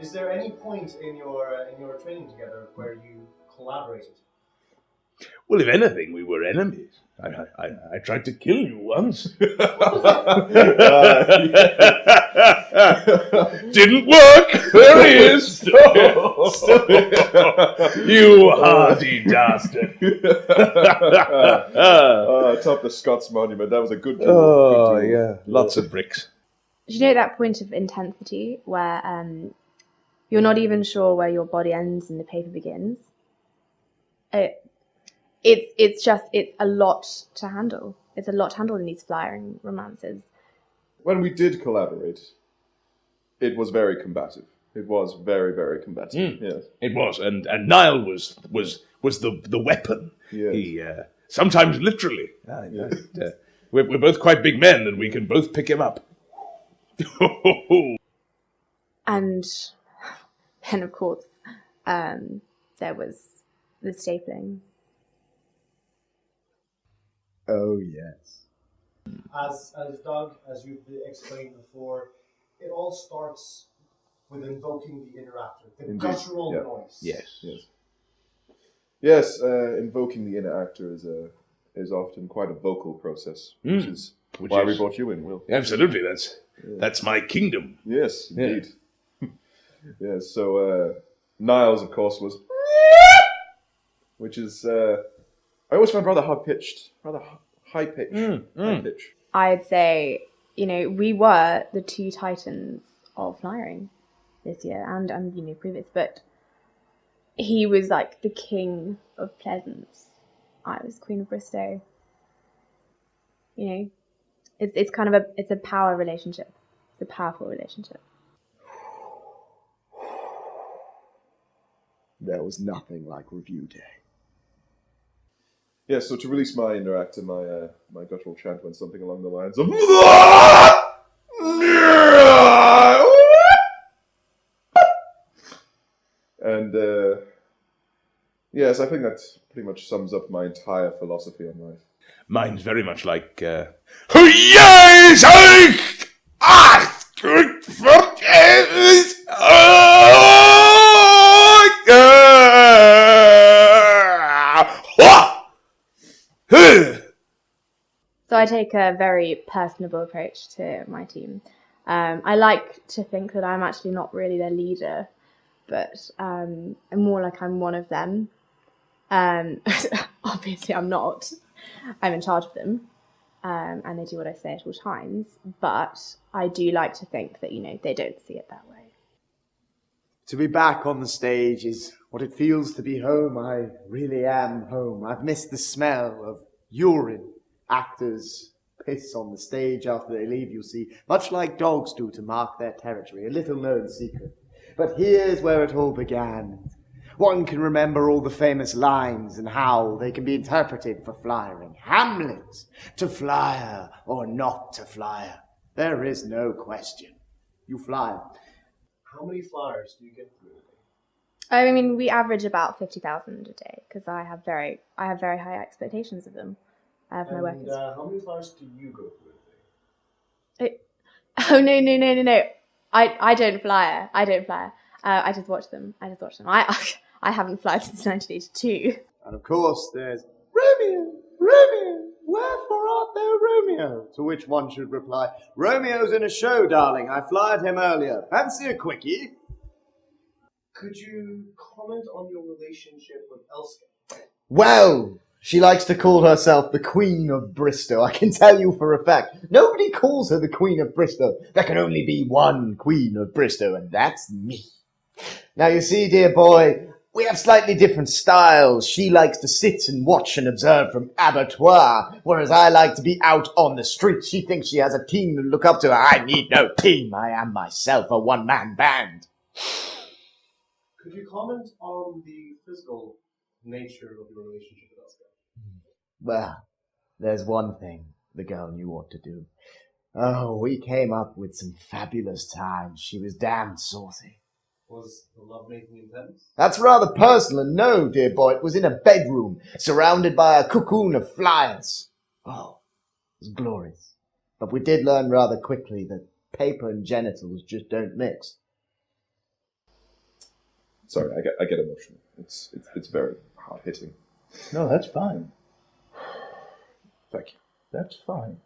Is there any point in your training together where you collaborated? Well, if anything, we were enemies. I tried to kill you once. Didn't work. There he is. You hardy dastard. Atop the Scots monument. That was a good duel. Oh, yeah. Lots of bricks. Do you know that point of intensity where you're not even sure where your body ends and the paper begins? It's a lot to handle. It's a lot to handle in these flying romances. When we did collaborate, it was very combative. It was very, very combative. Yes. It was, and Niall was the weapon. Yes. He sometimes literally. We're both quite big men, and we can both pick him up. And of course, there was the stapling. Oh, yes. As Doug, as you've explained before, it all starts with invoking the inner actor, the guttural noise. Yes. Yes, invoking the inner actor is often quite a vocal process, which is why we brought you in, Will. Absolutely, that's my kingdom. Yes, indeed. Yes, so Niall's, of course, was... which is... I always found rather high-pitched. High pitch. I'd say, we were the two titans of flying this year and previous, but he was like the king of Pleasance. I was Queen of Bristow. It's kind of a power relationship. It's a powerful relationship. There was nothing like review day. Yeah, so to release my inner actor, my guttural chant went something along the lines of... And, yes, I think that pretty much sums up my entire philosophy on life. Mine's very much like... So I take a very personable approach to my team. I like to think that I'm actually not really their leader, but I'm more like I'm one of them. Obviously I'm not. I'm in charge of them, and they do what I say at all times, but I do like to think that, they don't see it that way. To be back on the stage is what it feels to be home. I really am home. I've missed the smell of urine. Actors piss on the stage after they leave, you see, much like dogs do to mark their territory, a little-known secret. But here's where it all began. One can remember all the famous lines and how they can be interpreted for flying. Hamlet, to flyer or not to flyer. There is no question. You fly. How many flyers do you get through a day? I mean, we average about 50,000 a day because I have very high expectations of them. My workers. How many flyers do you go through a day? Oh no! I don't flyer. I just watch them. I haven't flied since 1982. And of course, there's Romeo, Romeo, wherefore art thou Romeo? To which one should reply, Romeo's in a show, darling. I flied him earlier. Fancy a quickie? Could you comment on your relationship with Elska? Well, she likes to call herself the Queen of Bristow. I can tell you for a fact, nobody calls her the Queen of Bristow. There can only be one Queen of Bristow, and that's me. Now, you see, dear boy, we have slightly different styles. She likes to sit and watch and observe from abattoir, whereas I like to be out on the street. She thinks she has a team to look up to. I need no team. I am myself a one-man band. Could you comment on the physical nature of your relationship with Elska? Well, there's one thing the girl knew what to do. Oh, we came up with some fabulous times. She was damn saucy. Was the lovemaking intense? That's rather personal, and no, dear boy, it was in a bedroom, surrounded by a cocoon of flies. Oh, it was glorious. But we did learn rather quickly that paper and genitals just don't mix. Sorry, I get emotional. It's very hard hitting. No, that's fine. Thank you. That's fine.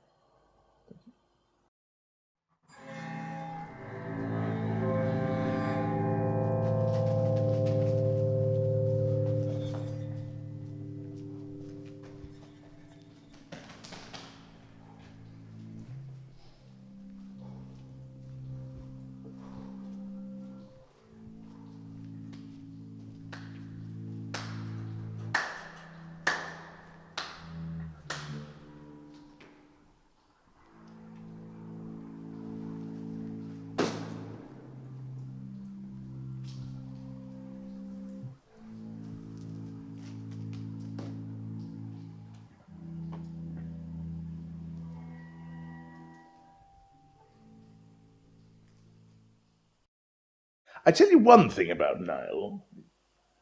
I tell you one thing about Niall.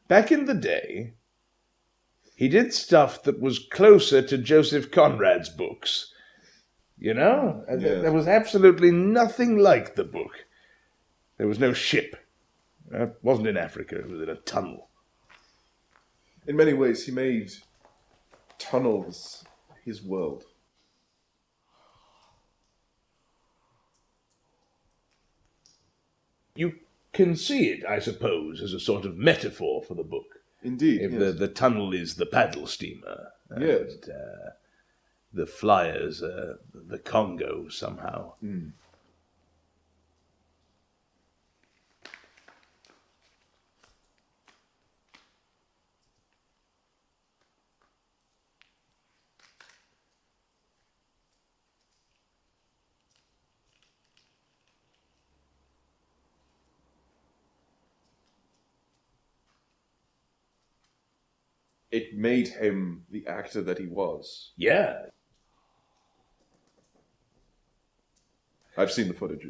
Back in the day, he did stuff that was closer to Joseph Conrad's books. You know? Yeah. There was absolutely nothing like the book. There was no ship. It wasn't in Africa, it was in a tunnel. In many ways, he made tunnels his world. You can see it, I suppose, as a sort of metaphor for the book. Indeed, If yes. the tunnel is the paddle steamer. Yes. And, the flyers, the Congo, somehow. Mm. It made him the actor that he was. Yeah. I've seen the footage.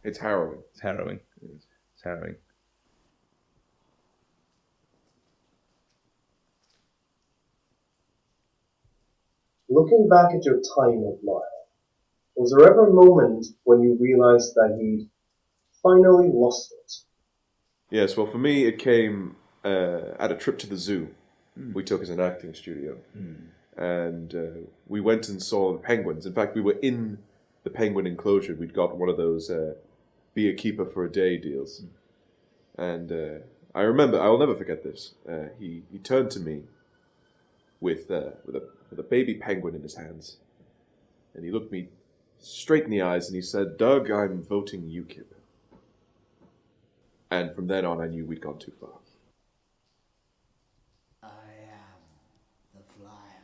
It's harrowing. It's harrowing. It's harrowing. Looking back at your time with Niall, was there ever a moment when you realised that he'd finally lost it? Yes, well, for me, it came at a trip to the zoo. We took as an acting studio. And we went and saw the penguins. In fact, we were in the penguin enclosure. We'd got one of those be a keeper for a day deals. And I remember, I will never forget this. He turned to me with a baby penguin in his hands. And he looked me straight in the eyes and he said, "Doug, I'm voting UKIP." And from then on, I knew we'd gone too far. I am the flyer.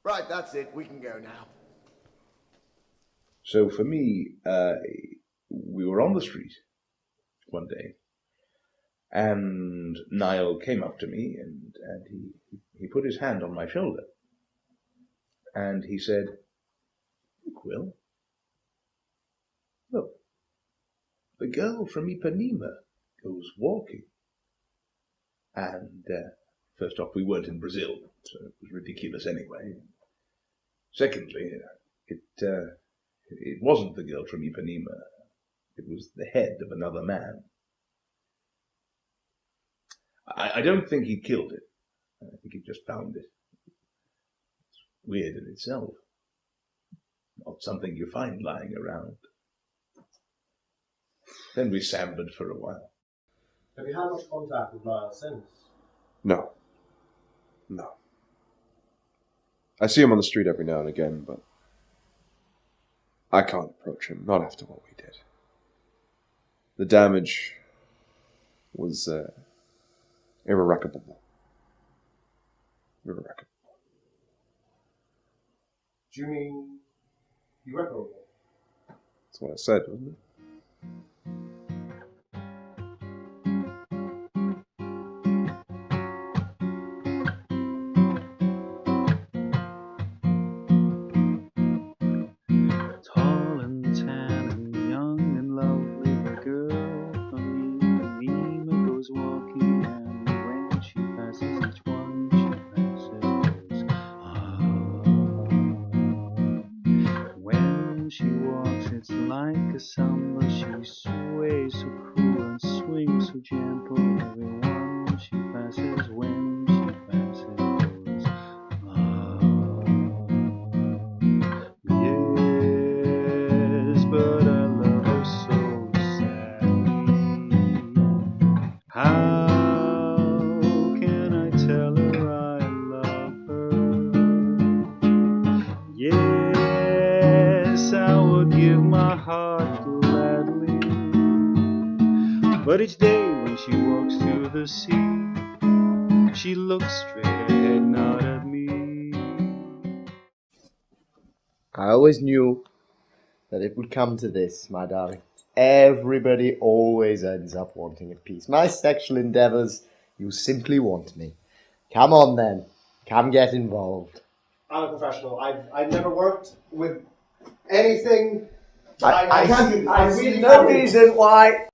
Right, that's it. We can go now. So for me, we were on the street one day, and Niall came up to me, and he put his hand on my shoulder, and he said, "Look, Will, look, the girl from Ipanema goes walking." And first off, we weren't in Brazil, so it was ridiculous anyway. Secondly, it wasn't the girl from Ipanema. It was the head of another man. I don't think he killed it. I think he just found it. It's weird in itself. Not something you find lying around. Then we sambered for a while. Have you had much contact with Niall since? No. I see him on the street every now and again, but I can't approach him, not after what we did. The damage was irreparable. Irreparable. Do you mean irreparable? That's what I said, wasn't it? Tall and like a samba. She sways so cool and swings so gentle. Everyone she passes when she passes goes, ah, yes, but I love her so sadly. How can I tell her I love her? Yes, I would give my heart gladly. But each day when she walks to the sea, she looks straight ahead, not at me. I always knew that it would come to this, my darling. Everybody always ends up wanting a piece. My sexual endeavours, you simply want me. Come on then. Come get involved. I'm a professional. I've never worked with anything. I can't do this. I see no reason why